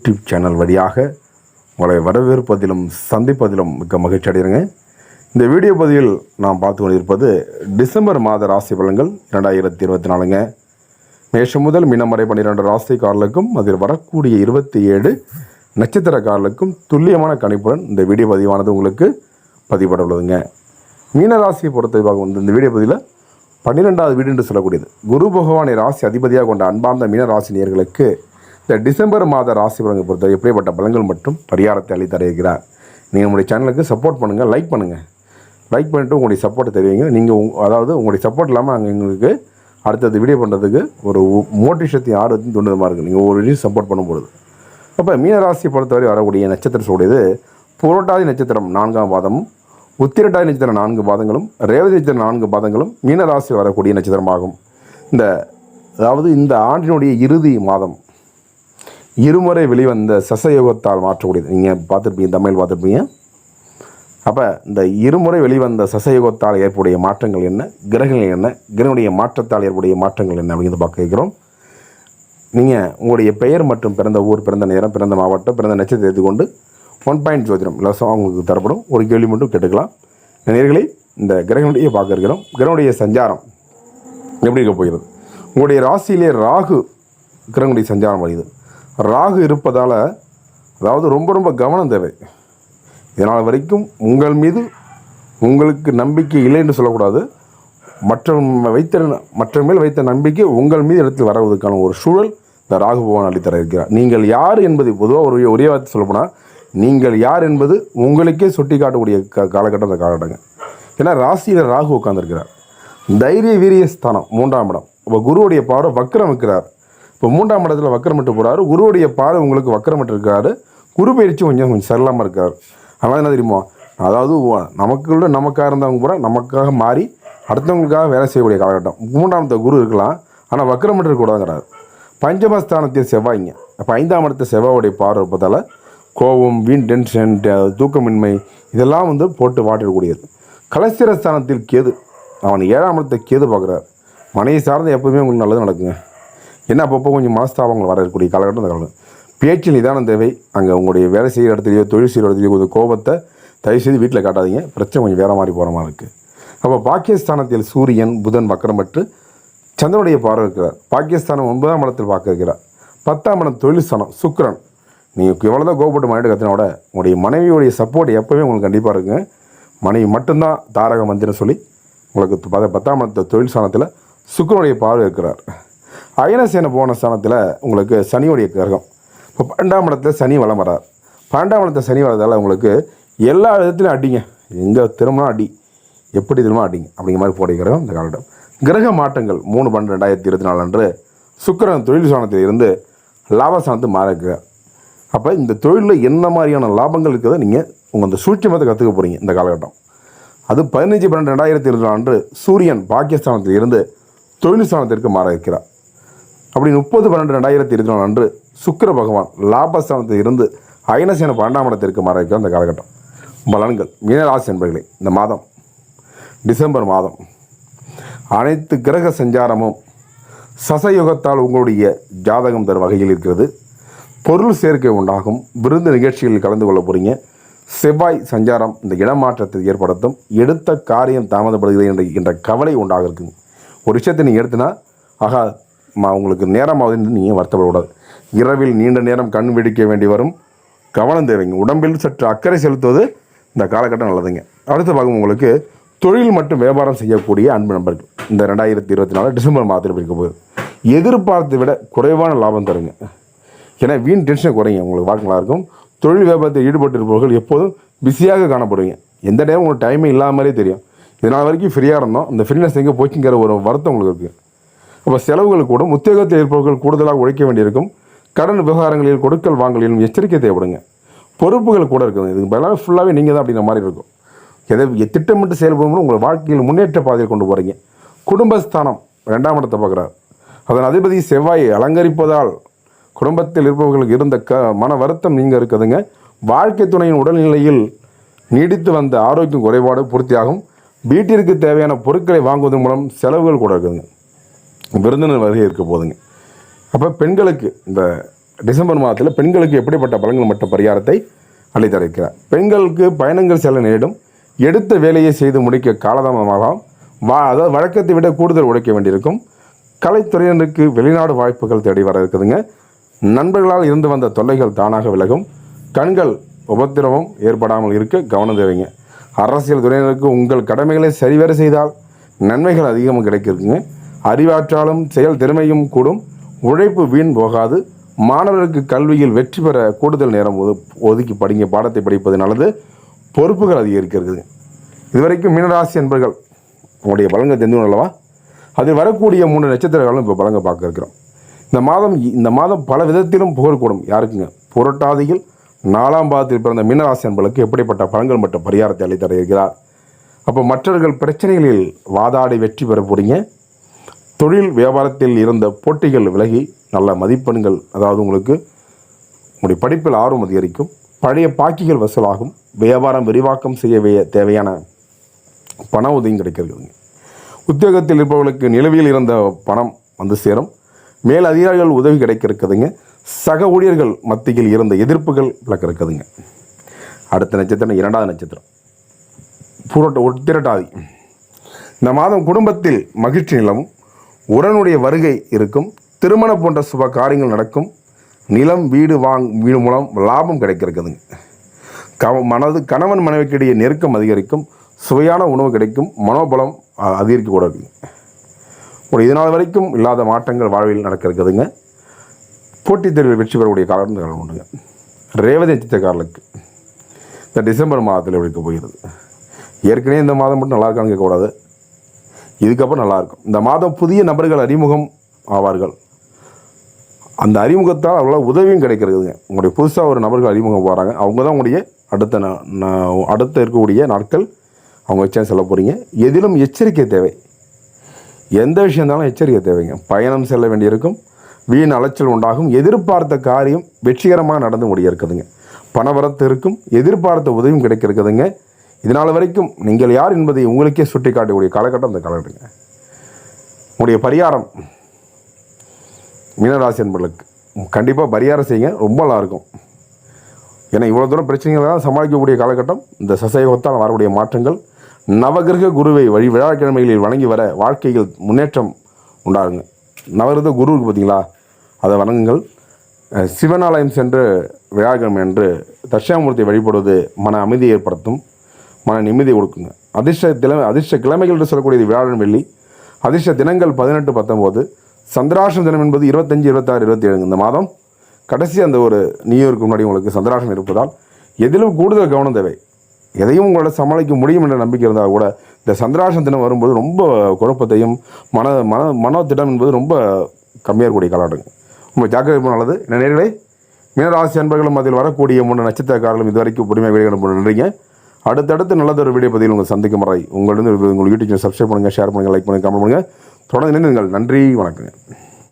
YouTube channel வழியாக உங்களை வரவேற்பதிலும் சந்திப்பதிலும் மிக்க மகிழ்ச்சி அடைகிறேங்க. இந்த வீடியோ பதிவில் நாம் பார்த்து கொண்டிருப்பது டிசம்பர் மாத ராசி பலன்கள் 2024ங்க. மேஷம் முதல் மீனம் வரை 12 ராசிக்காரர்களுக்கும் அதில் வரக்கூடிய 27 நட்சத்திரக்காரர்களுக்கும் துல்லியமான கணிப்புடன் இந்த வீடியோ பதிவானது உங்களுக்கு பதிவிட உள்ளதுங்க. மீனராசியை பொறுத்தவரைக்கும் வந்து இந்த வீடியோ பதிவில் 12வது வீடு என்று சொல்லக்கூடியது குரு பகவானை ராசி அதிபதியாக கொண்ட அன்பார்ந்த மீனராசி நேயர்களுக்கு இந்த டிசம்பர் மாத ராசி பலன்களை பொறுத்தவரை எப்படிப்பட்ட பலன்கள் மற்றும் பரிகாரத்தை அளித்தருகிறார். நீங்கள் உங்களுடைய சேனலுக்கு சப்போர்ட் பண்ணுங்கள், லைக் பண்ணுங்கள். லைக் பண்ணிவிட்டு உங்களுடைய சப்போர்ட்டை தெரிவிங்க. நீங்கள் அதாவது உங்களுடைய சப்போர்ட் இல்லாமல் நாங்கள் எங்களுக்கு அடுத்தது வீடியோ பண்ணுறதுக்கு ஒரு மோட்டிவேஷத்தையும் ஆர்வத்தையும் தூண்டுதமாக இருக்குது நீங்கள் ஒரு விஷயம் சப்போர்ட் பண்ணும்பொழுது. அப்போ மீனராசியை பொறுத்தவரை வரக்கூடிய நட்சத்திரம் சொல்லியது புரட்டாதி நட்சத்திரம் 4ஆம் பாதமும், உத்திரட்டாதி நட்சத்திரம் 4 பாதங்களும், ரேவதி நட்சத்திரம் 4 பாதங்களும் மீனராசியில் வரக்கூடிய நட்சத்திரமாகும். இந்த ஆண்டினுடைய இறுதி மாதம் இருமுறை வெளிவந்த சசயோகத்தால் மாற்றக்கூடியது. நீங்கள் பார்த்துருப்பீங்க, தமிழ் பார்த்துருப்பீங்க. அப்போ இந்த இருமுறை வெளிவந்த சசயோகத்தால் ஏற்புடைய மாற்றங்கள் என்ன, கிரகங்கள் என்ன, கிரகனுடைய மாற்றத்தால் ஏற்புடைய மாற்றங்கள் என்ன அப்படிங்கிறது பார்க்க இருக்கிறோம். நீங்கள் உங்களுடைய பெயர் மற்றும் பிறந்த ஊர், பிறந்த நேரம், பிறந்த மாவட்டம், பிறந்த நட்சத்திரத்தை கொண்டு 1 பாயிண்ட் ஜோதிடம் இலவசம் அவங்களுக்கு தரப்படும். ஒரு கேள்வி மட்டும் கேட்டுக்கலாம். நேயர்களே, இந்த கிரகனுடைய பார்க்க இருக்கிறோம். கிரகனுடைய சஞ்சாரம் எப்படி இருக்க போகிறது? உங்களுடைய ராசியிலே ராகு கிரகனுடைய சஞ்சாரம் வருது. ராகு இருப்பதால் அதாவது ரொம்ப ரொம்ப கவனம் தேவை. இதனால் வரைக்கும் உங்கள் மீது உங்களுக்கு நம்பிக்கை இல்லை என்று சொல்லக்கூடாது. மற்ற மேல் வைத்த நம்பிக்கை உங்கள் மீது இடத்தில் வருவதற்கான ஒரு சூழல் இந்த ராகு பகவான் அளித்தர இருக்கிறார். நீங்கள் யார் என்பது பொதுவாக ஒரே வார்த்தை சொல்லப்போனால் நீங்கள் யார் என்பது உங்களுக்கே சுட்டி காட்டக்கூடிய காலகட்டம் இந்த காலகட்டங்க. ஏன்னா ராசியில் ராகு உட்கார்ந்துருக்கிறார். தைரிய வீரிய ஸ்தானம் 3ஆம் இடம். இப்போ குருவுடைய பார்வை வக்கரம் இருக்கிறார். இப்போ 3ஆம் இடத்துல வக்கரமிட்டு போகிறாரு. குருவுடைய பார்வை உங்களுக்கு வக்கரமிட்டு இருக்கிறாரு. குரு பயிற்சி கொஞ்சம் சரளமாக இருக்கார். அதனால் என்ன தெரியுமா, அதாவது நமக்காக இருந்தவங்க கூட நமக்காக மாறி அடுத்தவங்களுக்காக வேலை செய்யக்கூடிய காலகட்டம். 3ஆம் இடத்துல குரு இருக்கலாம், ஆனால் வக்கரமிட்டு இருக்கக்கூடாதுங்கிறார். பஞ்சமஸ்தானத்தில் செவ்வாய்ங்க. அப்போ 5ஆம் இடத்த செவ்வாயுடைய பார்வை இருப்பதால் கோபம், வீண் டென்ஷன், தூக்கமின்மை இதெல்லாம் போட்டு வாட்டிடக்கூடியது. கலஸ்திரஸ்தானத்தில் கேது, அவன் 7ஆம் இடத்தை கேது பார்க்குறார். மனைவி சார்ந்த எப்போவுமே உங்களுக்கு நல்லது நடக்குங்க. என்ன அப்பப்போ கொஞ்சம் மனஸ்தாபங்கள் வரக்கூடிய காலகட்டம் இந்த காலம். பேச்சில் நிதானம் தேவை. அங்கே உங்களுடைய வேலை செய்கிற இடத்துலையோ தொழில் செய்கிற இடத்துலையோ கொஞ்சம் கோபத்தை தயவுசெய்து வீட்டில் காட்டாதீங்க. பிரச்சனை கொஞ்சம் வேறு மாதிரி போகிற மாதிரி இருக்குது. அப்போ பாக்கியஸ்தானத்தில் சூரியன் புதன் வக்கரமற்று சந்திரனுடைய பார்வை இருக்கிறார். பாக்கியஸ்தானம் 9ஆம் இடத்தில் பார்க்க இருக்கிறார். 10ஆம் இடம் தொழில் ஸ்தானம் சுக்கிரன். நீங்கள் எவ்வளோதான் கோபப்பட்டு மைண்டு கத்தினோட உங்களுடைய மனைவியுடைய சப்போர்ட் எப்போவே உங்களுக்கு கண்டிப்பாக இருக்குங்க. மனைவி மட்டும்தான் தாரக மந்திரம் சொல்லி உங்களுக்கு 10ஆம் இடத்த தொழில் ஸ்தானத்தில் சுக்கிரனுடைய பார்வை இருக்கிறார். அயனசேன போன ஸ்தானத்தில் உங்களுக்கு சனியுடைய கிரகம். இப்போ 12ஆம் இடத்துல சனி வலம் வரார். 12ஆம் இடத்துல சனி வரதால் உங்களுக்கு எல்லா விதத்துலையும் அடிங்க. எங்கே திரும்பினா அடி, எப்படி திரும்ப அடிங்க அப்படிங்கிற மாதிரி போடைய கிரகம் இந்த காலகட்டம். கிரக மாற்றங்கள் 3/12/2024 அன்று சுக்கிரன் தொழில் ஸ்தானத்தில் இருந்து லாபஸ்தானத்து மாற இருக்கிறார். அப்போ இந்த தொழிலில் என்ன மாதிரியான லாபங்கள் இருக்கிறத நீங்கள் உங்கள் அந்த சூட்சமத்தை கற்றுக்க போகிறீங்க இந்த காலகட்டம். அது 15/12/2024 அன்று சூரியன் பாக்கியஸ்தானத்தில் இருந்து தொழில் ஸ்தானத்திற்கு மாற இருக்கிறார். அப்படி 30/12/2024 அன்று சுக்கிர பகவான் லாபஸ்தானத்தில் இருந்து அயனசேன 12ஆம் இடத்திற்கு மாற இருக்கிற அந்த காலகட்டம். பலன்கள் மீனராசி என்பர்களே, இந்த மாதம் டிசம்பர் மாதம் அனைத்து கிரக சஞ்சாரமும் சசயுகத்தால் உங்களுடைய ஜாதகம் தரும் வகையில் இருக்கிறது. பொருள் சேர்க்கை உண்டாகும். விருந்து நிகழ்ச்சிகளில் கலந்து கொள்ள போகிறீங்க. செவ்வாய் சஞ்சாரம் இந்த இடமாற்றத்தை ஏற்படுத்தும். எடுத்த காரியம் தாமதப்படுகிறது என்ற கவலை உண்டாக இருக்குங்க. ஒரு விஷயத்தை நீங்கள் எடுத்துனா ஆகா உங்களுக்கு நேரமாகுதுன்னு நீங்கள் வருத்தப்படக்கூடாது. இரவில் நீண்ட நேரம் கண் வெடிக்க வேண்டி வரும். கவனம் தேவைங்க. உடம்பில் சற்று அக்கறை செலுத்துவது இந்த காலகட்டம் நல்லதுங்க. அடுத்த பாகம் உங்களுக்கு தொழில் மற்றும் வியாபாரம் செய்யக்கூடிய அன்பு நண்பர்கள் இந்த 2024 டிசம்பர் மாதத்தில் இருக்க போகுது. எதிர்பார்த்தை விட குறைவான லாபம் தருங்க. ஏன்னா வீண் டென்ஷன் குறைங்க. உங்களுக்கு வாழ்க்கையாக இருக்கும். தொழில் வியாபாரத்தில் ஈடுபட்டு இருப்பவர்கள் எப்போதும் பிஸியாக காணப்படுவீங்க. எந்த நேரம் உங்களுக்கு டைமே இல்லாத மாதிரியே தெரியும். இதனால் வரைக்கும் ஃப்ரீயாக இருந்தோம், இந்த ஃப்ரீனஸ் எங்கே போச்சுங்கிற ஒரு வருத்தம் உங்களுக்கு இருக்குது. அப்போ செலவுகள் கூட உத்தியோகத்தில் இருப்பவர்கள் கூடுதலாக உழைக்க வேண்டியிருக்கும். கடன் விவகாரங்களில் கொடுக்கல் வாங்கலிலும் எச்சரிக்கை தேவைப்படுங்க. பொறுப்புகள் கூட இருக்குது. இதுக்கு பதிலாக ஃபுல்லாகவே நீங்கள் தான் அப்படிங்கிற மாதிரி இருக்கும். எதை திட்டமிட்டு செயல்படும் உங்கள் வாழ்க்கையில் முன்னேற்ற பாதையில் கொண்டு போகிறீங்க. குடும்பஸ்தானம் 2ஆம் இடத்தை பார்க்குறார். அதன் அதிபதி செவ்வாயை அலங்கரிப்பதால் குடும்பத்தில் இருப்பவர்களுக்கு இருந்த மன வருத்தம் நீங்கள் இருக்குதுங்க. வாழ்க்கை துணையின் உடல்நிலையில் நீடித்து வந்த ஆரோக்கியம் குறைபாடு பூர்த்தியாகும். வீட்டிற்கு தேவையான பொருட்களை வாங்குவதன் மூலம் செலவுகள் கூட இருக்குதுங்க. விருந்தினர் வருகை இருக்க போதுங்க. அப்போ பெண்களுக்கு இந்த டிசம்பர் மாதத்தில் பெண்களுக்கு எப்படிப்பட்ட பலன்கள் மற்றும் பரிகாரத்தை அளித்தர இருக்கிறார். பெண்களுக்கு பயணங்கள் செல்ல நேரிடும். எடுத்த வேலையை செய்து முடிக்க காலதாமதமாகலாம். அதாவது வழக்கத்தை விட கூடுதல் உழைக்க வேண்டியிருக்கும். கலைத்துறையினருக்கு வெளிநாடு வாய்ப்புகள் தேடி வர இருக்குதுங்க. நண்பர்களால் இருந்து வந்த தொல்லைகள் தானாக விலகும். கண்கள் உபத்திரவம் ஏற்படாமல் இருக்க கவனம் தேவைங்க. அரசியல் துறையினருக்கு உங்கள் கடமைகளை சரிவர செய்தால் நன்மைகள் அதிகமாக கிடைக்குங்க. அறிவாற்றாலும் செயல் திறமையும் கூடும். உழைப்பு வீண் போகாது. மாணவர்களுக்கு கல்வியில் வெற்றி பெற கூடுதல் நேரம் ஒதுக்கி படிங்க. பாடத்தை படிப்பது நல்லது. பொறுப்புகள் அதிகரிக்கிறது. இதுவரைக்கும் மீனராசி என்பர்கள் உங்களுடைய பலன்கள் தெரிந்து அல்லவா? அதில் வரக்கூடிய 3 நட்சத்திரங்களும் இப்போ பலன்கள் பார்க்க இருக்கிறோம். இந்த மாதம் பல விதத்திலும் புகழக்கூடும். யாருக்குங்க? புரட்டாதியில் 4ஆம் பாதத்தில் பிறந்த மீனராசி என்பர்களுக்கு எப்படிப்பட்ட பலன்கள் மற்றும் பரிகாரத்தை அளித்தர இருக்கிறார். அப்போ மற்றவர்கள் பிரச்சனைகளில் வாதாடி வெற்றி பெற போகிறீங்க. தொழில் வியாபாரத்தில் இருந்த போட்டிகள் விலகி நல்ல மதிப்பெண்கள், அதாவது உங்களுடைய படிப்பில் ஆர்வம் அதிகரிக்கும். பழைய பாக்கிகள் வசூலாகும். வியாபாரம் விரிவாக்கம் செய்ய தேவையான பண உதவியும் கிடைக்கிறதுங்க. உத்தியோகத்தில் இருப்பவர்களுக்கு நிலுவையில் இருந்த பணம் வந்து சேரும். மேல் அதிகாரிகள் உதவி கிடைக்க இருக்குதுங்க. சக ஊழியர்கள் மத்தியில் இருந்த எதிர்ப்புகள் விளக்க இருக்குதுங்க. அடுத்த நட்சத்திரம் 2வது நட்சத்திரம் உத்திரட்டாதி. இந்த மாதம் குடும்பத்தில் மகிழ்ச்சி நிலவும். உடனுடைய வருகை இருக்கும். திருமணம் போன்ற சுப காரியங்கள் நடக்கும். நிலம் வீடு மூலம் லாபம் கிடைக்கிறதுங்க. கணவன் மனைவிக்கிடையே நெருக்கம் அதிகரிக்கும். சுவையான உணவு கிடைக்கும். மனோபலம் அதிகரிக்க கூட இருக்குங்க. இது நாள் வரைக்கும் இல்லாத மாற்றங்கள் வாழ்வில் நடக்க இருக்குதுங்க. போட்டித் தேர்வில் வெற்றி பெறக்கூடிய காலம் உண்டுங்க. ரேவதி நட்சத்திரக்காரர்களுக்கு இந்த டிசம்பர் மாதத்தில் இருக்க போகிறது. ஏற்கனவே இந்த மாதம் மட்டும் நல்லா இருக்கான்னு கேட்கக்கூடாது. இதுக்கப்புறம் நல்லாயிருக்கும். இந்த மாதம் புதிய நபர்கள் அறிமுகம் ஆவார்கள். அந்த அறிமுகத்தால் அவ்வளோ உதவியும் கிடைக்கிறதுங்க. உங்களுடைய புதுசாக ஒரு நபர்கள் அறிமுகம் போகிறாங்க. அவங்க தான் உங்களுடைய அடுத்த இருக்கக்கூடிய நாட்கள் அவங்க வச்சா செல்ல போகிறீங்க. எதிலும் எச்சரிக்கை தேவை. எந்த விஷயம் இருந்தாலும் எச்சரிக்கை தேவைங்க. பயணம் செல்ல வேண்டியிருக்கும். வீண் அலைச்சல் உண்டாகும். எதிர்பார்த்த காரியம் வெற்றிகரமாக நடந்து முடிய இருக்குதுங்க. பணவரத்து இருக்கும். எதிர்பார்த்த உதவியும் கிடைக்கிறதுங்க. இதனால் வரைக்கும் நீங்கள் யார் என்பதை உங்களுக்கே சுட்டி காட்டக்கூடிய காலகட்டம் இந்த காலகட்டங்க. உங்களுடைய பரிகாரம் மீனராசி என்பர்களுக்கு கண்டிப்பாக பரிகாரம் செய்யுங்க. ரொம்ப நல்லாயிருக்கும். ஏன்னா இவ்வளோ தூரம் பிரச்சனைகளாக சமாளிக்கக்கூடிய காலகட்டம் இந்த சசயோகத்தால் வரக்கூடிய மாற்றங்கள். நவகிரக குருவை விழாக்கிழமைகளில் வணங்கி வர வாழ்க்கையில் முன்னேற்றம் உண்டாகுங்க. நவகிரக குருவுக்கு பார்த்தீங்களா, அதை வணங்குங்கள். சிவனாலயம் சென்று விழாக்கிழமை என்று தட்சிணாமூர்த்தி வழிபடுவது மன அமைதியை ஏற்படுத்தும். மன நிம்மதி கொடுக்குங்க. அதிர்ஷ்ட கிழமைகள் என்று சொல்லக்கூடியது வியாழன் வெள்ளி. அதிர்ஷ்ட தினங்கள் 18, 19. சந்திராஷ்டம் தினம் என்பது 25, 26, 27. இந்த மாதம் கடைசி அந்த ஒரு நியூ இயருக்கு முன்னாடி உங்களுக்கு சந்திராஷ்டம் இருப்பதால் எதிலும் கூடுதல் கவனம் தேவை. எதையும் உங்களோட சமாளிக்க முடியும் என்ற நம்பிக்கை இருந்தால் கூட இந்த சந்திராஷ்டம் தினம் வரும்போது ரொம்ப குழப்பத்தையும் மனோதிடம் என்பது ரொம்ப கம்மியாக இருக்கக்கூடிய காலகட்டங்க. ரொம்ப ஜாக்கிரதை நல்லது. என்ன நேர்களே, மீனராசி அன்பர்களும் அதில் வரக்கூடிய 3 நட்சத்திரக்காரர்களும் இதுவரைக்கும் பொறுமையாக வீடியோ நன்றிங்க. அடுத்தடுத்து நல்லதொரு வீடியோ பதிவில் உங்கள் சந்திக்கும் முறை உங்களிடம் உங்கள் யூடியூப் சப்ஸ்கிரைப் பண்ணுங்கள், ஷேர் பண்ணுங்கள், லைக் பண்ணுங்கள், கமெண்ட் பண்ணுங்கள். தொடர்ந்து நின்றுங்கள். நன்றி, வணக்கங்க.